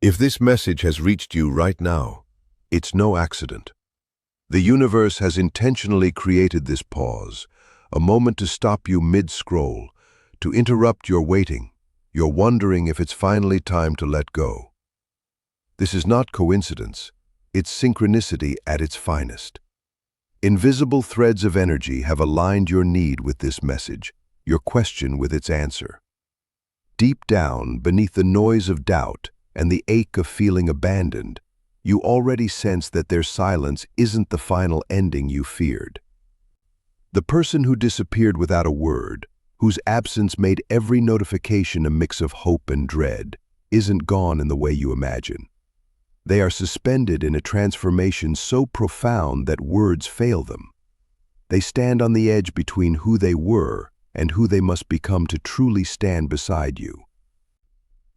If this message has reached you right now, it's no accident. The universe has intentionally created this pause, a moment to stop you mid-scroll, to interrupt your waiting, your wondering if it's finally time to let go. This is not coincidence, it's synchronicity at its finest. Invisible threads of energy have aligned your need with this message, your question with its answer. Deep down, beneath the noise of doubt and the ache of feeling abandoned, you already sense that their silence isn't the final ending you feared. The person who disappeared without a word, whose absence made every notification a mix of hope and dread, isn't gone in the way you imagine. They are suspended in a transformation so profound that words fail them. They stand on the edge between who they were and who they must become to truly stand beside you.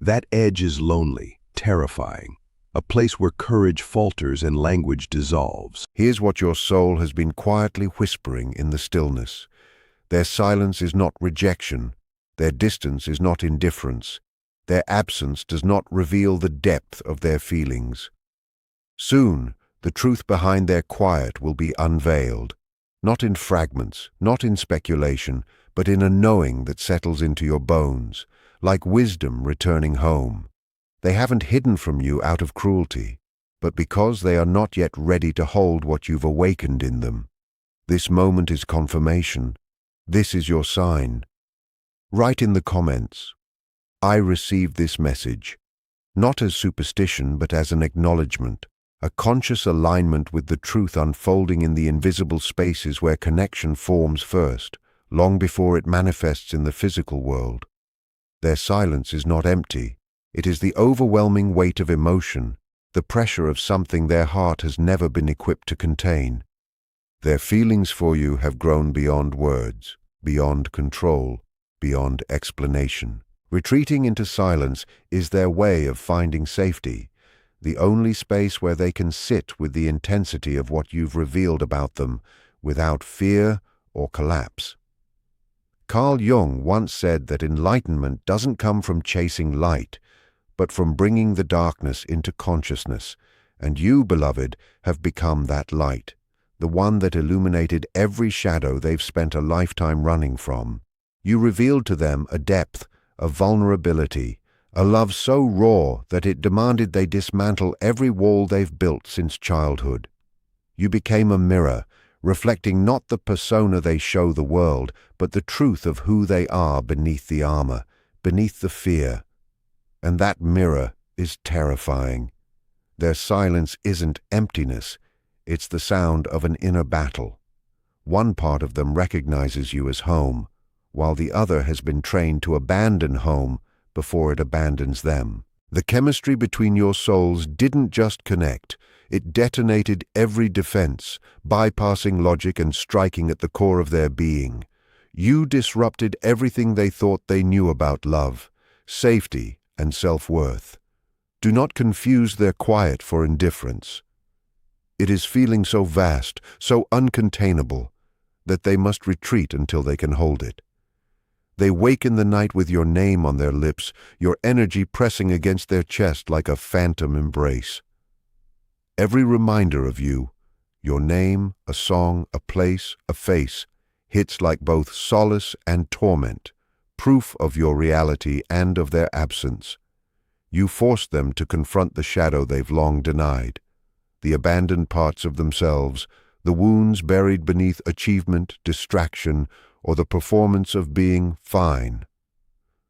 That edge is lonely, terrifying, a place where courage falters and language dissolves. Here's what your soul has been quietly whispering in the stillness. Their silence is not rejection. Their distance is not indifference. Their absence does not reveal the depth of their feelings. Soon, the truth behind their quiet will be unveiled, not in fragments, not in speculation, but in a knowing that settles into your bones, like wisdom returning home. They haven't hidden from you out of cruelty, but because they are not yet ready to hold what you've awakened in them. This moment is confirmation. This is your sign. Write in the comments, "I received this message," not as superstition but as an acknowledgement, a conscious alignment with the truth unfolding in the invisible spaces where connection forms first, long before it manifests in the physical world. Their silence is not empty. It is the overwhelming weight of emotion, the pressure of something their heart has never been equipped to contain. Their feelings for you have grown beyond words, beyond control, beyond explanation. Retreating into silence is their way of finding safety, the only space where they can sit with the intensity of what you've revealed about them, without fear or collapse. Carl Jung once said that enlightenment doesn't come from chasing light, but from bringing the darkness into consciousness, and you, beloved, have become that light, the one that illuminated every shadow they've spent a lifetime running from. You revealed to them a depth, a vulnerability, a love so raw that it demanded they dismantle every wall they've built since childhood. You became a mirror, reflecting not the persona they show the world, but the truth of who they are beneath the armor, beneath the fear. And that mirror is terrifying. Their silence isn't emptiness, it's the sound of an inner battle. One part of them recognizes you as home, while the other has been trained to abandon home before it abandons them. The chemistry between your souls didn't just connect, it detonated every defense, bypassing logic and striking at the core of their being. You disrupted everything they thought they knew about love, safety, and self-worth. Do not confuse their quiet for indifference. It is feeling so vast, so uncontainable, that they must retreat until they can hold it. They wake in the night with your name on their lips, your energy pressing against their chest like a phantom embrace. Every reminder of you, your name, a song, a place, a face, hits like both solace and torment, proof of your reality and of their absence. You force them to confront the shadow they've long denied, the abandoned parts of themselves, the wounds buried beneath achievement, distraction, or the performance of being fine.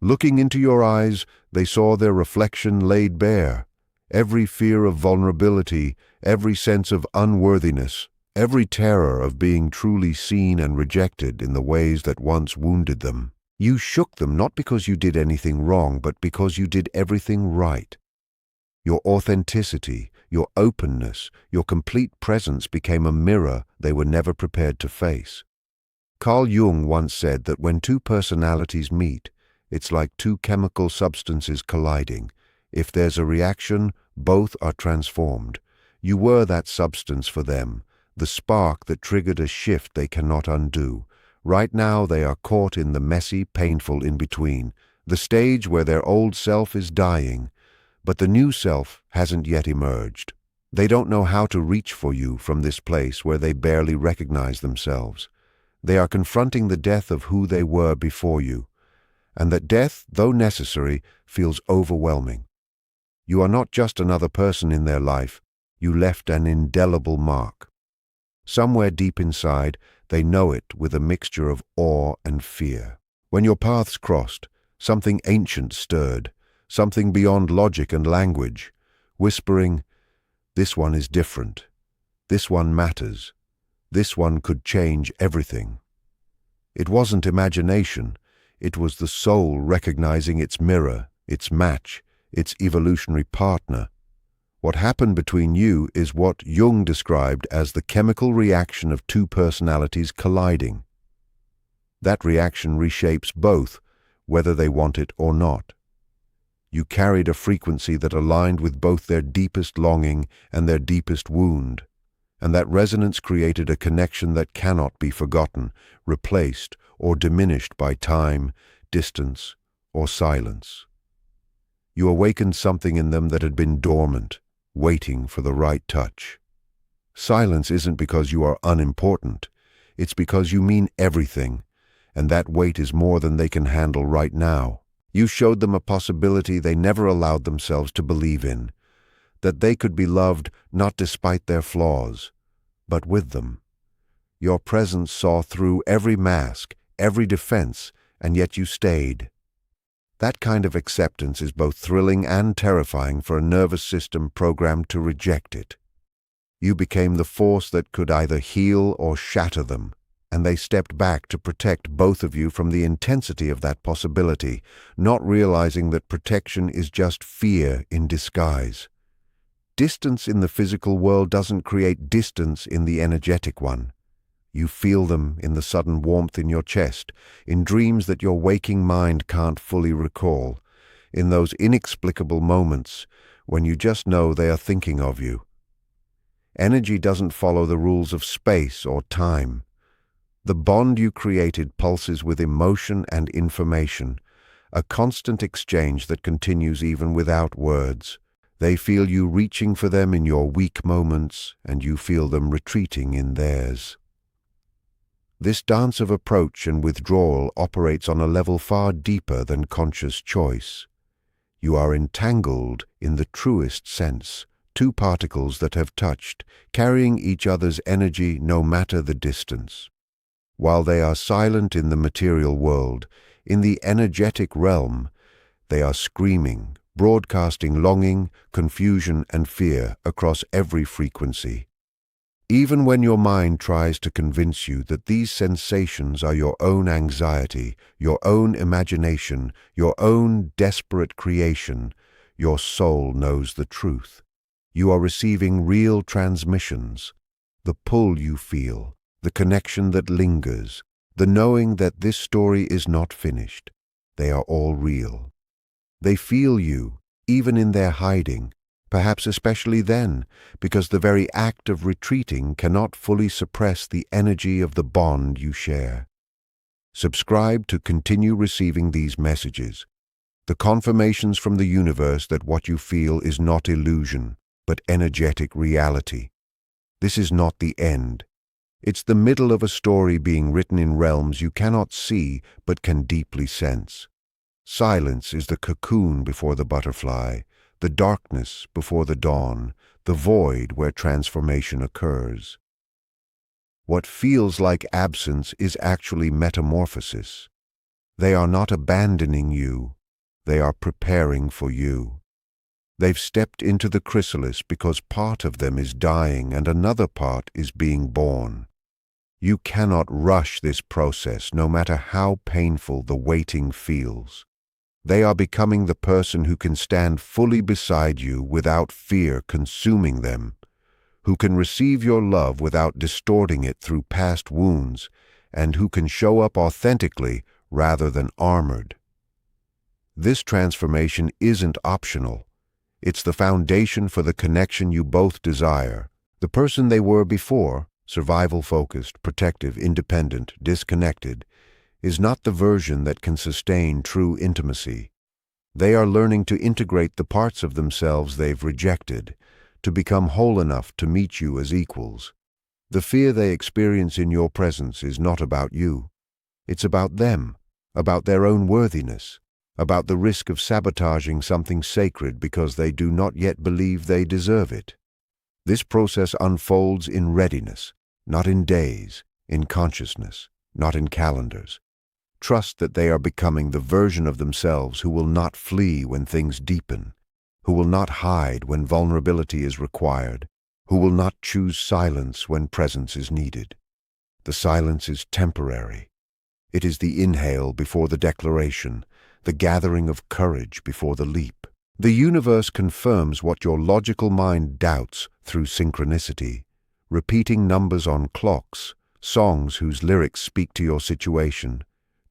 Looking into your eyes, they saw their reflection laid bare, every fear of vulnerability, every sense of unworthiness, every terror of being truly seen and rejected in the ways that once wounded them. You shook them not because you did anything wrong, but because you did everything right. Your authenticity, your openness, your complete presence became a mirror they were never prepared to face. Carl Jung once said that when two personalities meet, it's like two chemical substances colliding. If there's a reaction, both are transformed. You were that substance for them, the spark that triggered a shift they cannot undo. Right now they are caught in the messy, painful in-between, the stage where their old self is dying, but the new self hasn't yet emerged. They don't know how to reach for you from this place where they barely recognize themselves. They are confronting the death of who they were before you, and that death, though necessary, feels overwhelming. You are not just another person in their life, you left an indelible mark. Somewhere deep inside, they know it with a mixture of awe and fear. When your paths crossed, something ancient stirred, something beyond logic and language, whispering, "This one is different. This one matters. This one could change everything." It wasn't imagination. It was the soul recognizing its mirror, its match, its evolutionary partner. What happened between you is what Jung described as the chemical reaction of two personalities colliding. That reaction reshapes both, whether they want it or not. You carried a frequency that aligned with both their deepest longing and their deepest wound, and that resonance created a connection that cannot be forgotten, replaced, or diminished by time, distance, or silence. You awakened something in them that had been dormant, waiting for the right touch. Silence isn't because you are unimportant. It's because you mean everything, and that weight is more than they can handle right now. You showed them a possibility they never allowed themselves to believe in, that they could be loved not despite their flaws, but with them. Your presence saw through every mask, every defense, and yet you stayed. That kind of acceptance is both thrilling and terrifying for a nervous system programmed to reject it. You became the force that could either heal or shatter them, and they stepped back to protect both of you from the intensity of that possibility, not realizing that protection is just fear in disguise. Distance in the physical world doesn't create distance in the energetic one. You feel them in the sudden warmth in your chest, in dreams that your waking mind can't fully recall, in those inexplicable moments when you just know they are thinking of you. Energy doesn't follow the rules of space or time. The bond you created pulses with emotion and information, a constant exchange that continues even without words. They feel you reaching for them in your weak moments, and you feel them retreating in theirs. This dance of approach and withdrawal operates on a level far deeper than conscious choice. You are entangled in the truest sense, two particles that have touched, carrying each other's energy no matter the distance. While they are silent in the material world, in the energetic realm, they are screaming, broadcasting longing, confusion, and fear across every frequency. Even when your mind tries to convince you that these sensations are your own anxiety, your own imagination, your own desperate creation, your soul knows the truth. You are receiving real transmissions. The pull you feel, the connection that lingers, the knowing that this story is not finished. They are all real. They feel you, even in their hiding, perhaps especially then, because the very act of retreating cannot fully suppress the energy of the bond you share. Subscribe to continue receiving these messages, the confirmations from the universe that what you feel is not illusion, but energetic reality. This is not the end. It's the middle of a story being written in realms you cannot see but can deeply sense. Silence is the cocoon before the butterfly, the darkness before the dawn, the void where transformation occurs. What feels like absence is actually metamorphosis. They are not abandoning you, they are preparing for you. They've stepped into the chrysalis because part of them is dying and another part is being born. You cannot rush this process, no matter how painful the waiting feels. They are becoming the person who can stand fully beside you without fear consuming them, who can receive your love without distorting it through past wounds, and who can show up authentically rather than armored. This transformation isn't optional. It's the foundation for the connection you both desire. The person they were before, survival-focused, protective, independent, disconnected, is not the version that can sustain true intimacy. They are learning to integrate the parts of themselves they've rejected, to become whole enough to meet you as equals. The fear they experience in your presence is not about you. It's about them, about their own worthiness, about the risk of sabotaging something sacred because they do not yet believe they deserve it. This process unfolds in readiness, not in days, in consciousness, not in calendars. Trust that they are becoming the version of themselves who will not flee when things deepen, who will not hide when vulnerability is required, who will not choose silence when presence is needed. The silence is temporary. It is the inhale before the declaration, the gathering of courage before the leap. The universe confirms what your logical mind doubts through synchronicity, repeating numbers on clocks, songs whose lyrics speak to your situation,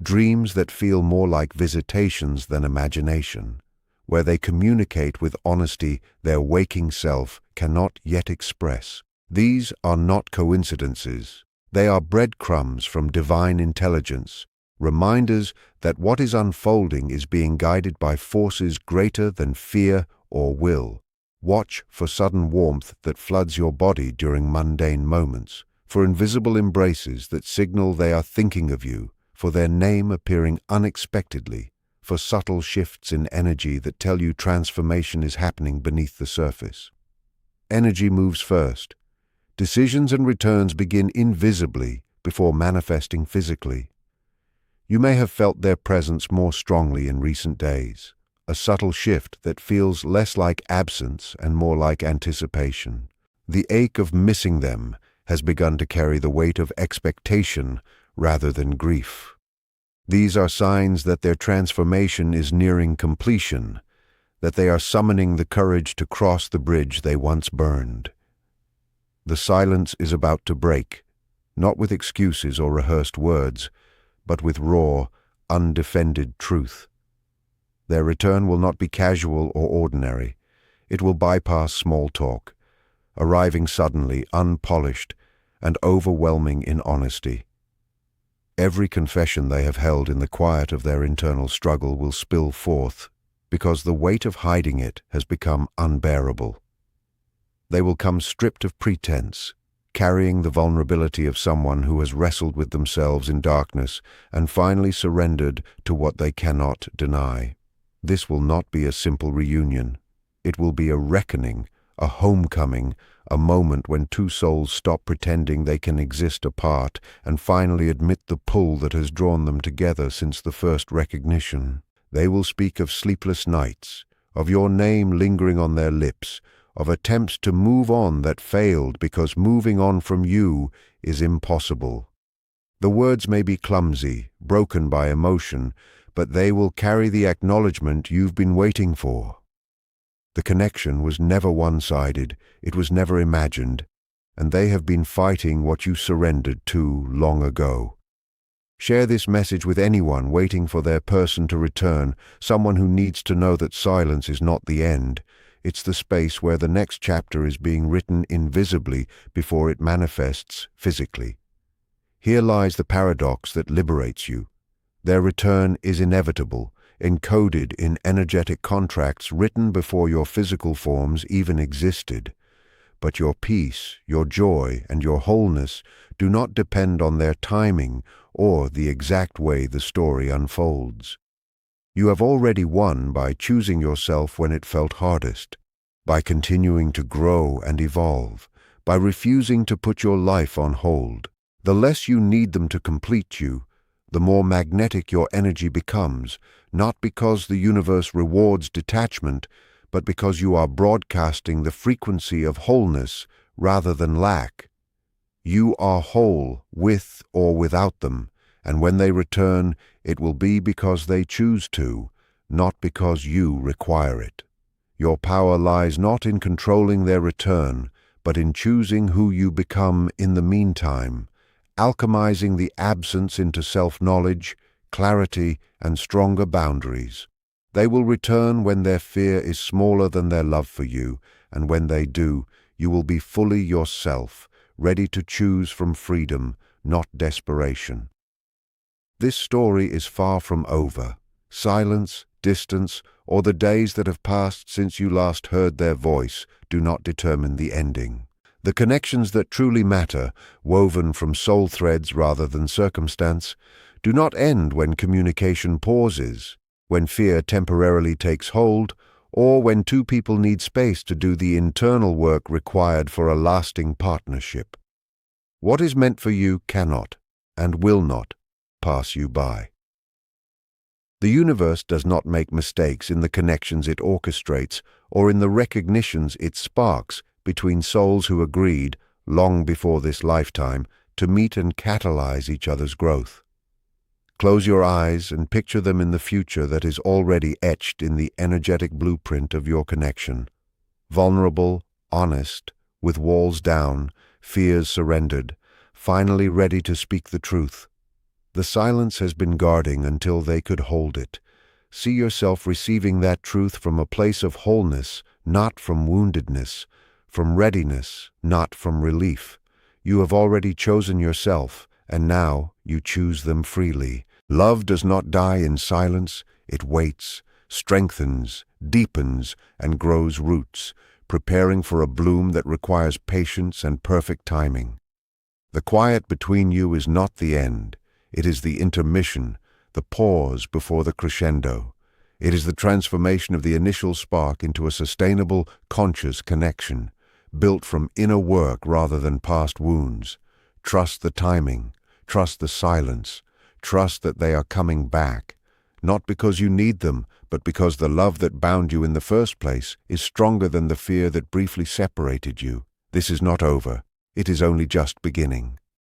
dreams that feel more like visitations than imagination, where they communicate with honesty their waking self cannot yet express. These are not coincidences. They are breadcrumbs from divine intelligence, reminders that what is unfolding is being guided by forces greater than fear or will. Watch for sudden warmth that floods your body during mundane moments, for invisible embraces that signal they are thinking of you, for their name appearing unexpectedly, for subtle shifts in energy that tell you transformation is happening beneath the surface. Energy moves first. Decisions and returns begin invisibly before manifesting physically. You may have felt their presence more strongly in recent days, a subtle shift that feels less like absence and more like anticipation. The ache of missing them has begun to carry the weight of expectation rather than grief. These are signs that their transformation is nearing completion, that they are summoning the courage to cross the bridge they once burned. The silence is about to break, not with excuses or rehearsed words, but with raw, undefended truth. Their return will not be casual or ordinary. It will bypass small talk, arriving suddenly, unpolished, and overwhelming in honesty. Every confession they have held in the quiet of their internal struggle will spill forth, because the weight of hiding it has become unbearable. They will come stripped of pretense, carrying the vulnerability of someone who has wrestled with themselves in darkness and finally surrendered to what they cannot deny. This will not be a simple reunion. It will be a reckoning, a homecoming, a moment when two souls stop pretending they can exist apart and finally admit the pull that has drawn them together since the first recognition. They will speak of sleepless nights, of your name lingering on their lips, of attempts to move on that failed because moving on from you is impossible. The words may be clumsy, broken by emotion, but they will carry the acknowledgement you've been waiting for. The connection was never one-sided, it was never imagined, and they have been fighting what you surrendered to long ago. Share this message with anyone waiting for their person to return, someone who needs to know that silence is not the end. It's the space where the next chapter is being written invisibly before it manifests physically. Here lies the paradox that liberates you. Their return is inevitable, encoded in energetic contracts written before your physical forms even existed. But your peace, your joy, and your wholeness do not depend on their timing or the exact way the story unfolds. You have already won by choosing yourself when it felt hardest, by continuing to grow and evolve, by refusing to put your life on hold. The less you need them to complete you, the more magnetic your energy becomes, not because the universe rewards detachment, but because you are broadcasting the frequency of wholeness rather than lack. You are whole with or without them, and when they return, it will be because they choose to, not because you require it. Your power lies not in controlling their return, but in choosing who you become in the meantime, alchemizing the absence into self-knowledge, clarity, and stronger boundaries. They will return when their fear is smaller than their love for you, and when they do, you will be fully yourself, ready to choose from freedom, not desperation. This story is far from over. Silence, distance, or the days that have passed since you last heard their voice do not determine the ending. The connections that truly matter, woven from soul threads rather than circumstance, do not end when communication pauses, when fear temporarily takes hold, or when two people need space to do the internal work required for a lasting partnership. What is meant for you cannot, and will not, pass you by. The universe does not make mistakes in the connections it orchestrates or in the recognitions it sparks between souls who agreed, long before this lifetime, to meet and catalyze each other's growth. Close your eyes and picture them in the future that is already etched in the energetic blueprint of your connection. Vulnerable, honest, with walls down, fears surrendered, finally ready to speak the truth. The silence has been guarding until they could hold it. See yourself receiving that truth from a place of wholeness, not from woundedness, from readiness, not from relief. You have already chosen yourself, and now you choose them freely. Love does not die in silence. It waits, strengthens, deepens, and grows roots, preparing for a bloom that requires patience and perfect timing. The quiet between you is not the end. It is the intermission, the pause before the crescendo. It is the transformation of the initial spark into a sustainable, conscious connection, built from inner work rather than past wounds. Trust the timing, trust the silence, trust that they are coming back, not because you need them, but because the love that bound you in the first place is stronger than the fear that briefly separated you. This is not over. It is only just beginning.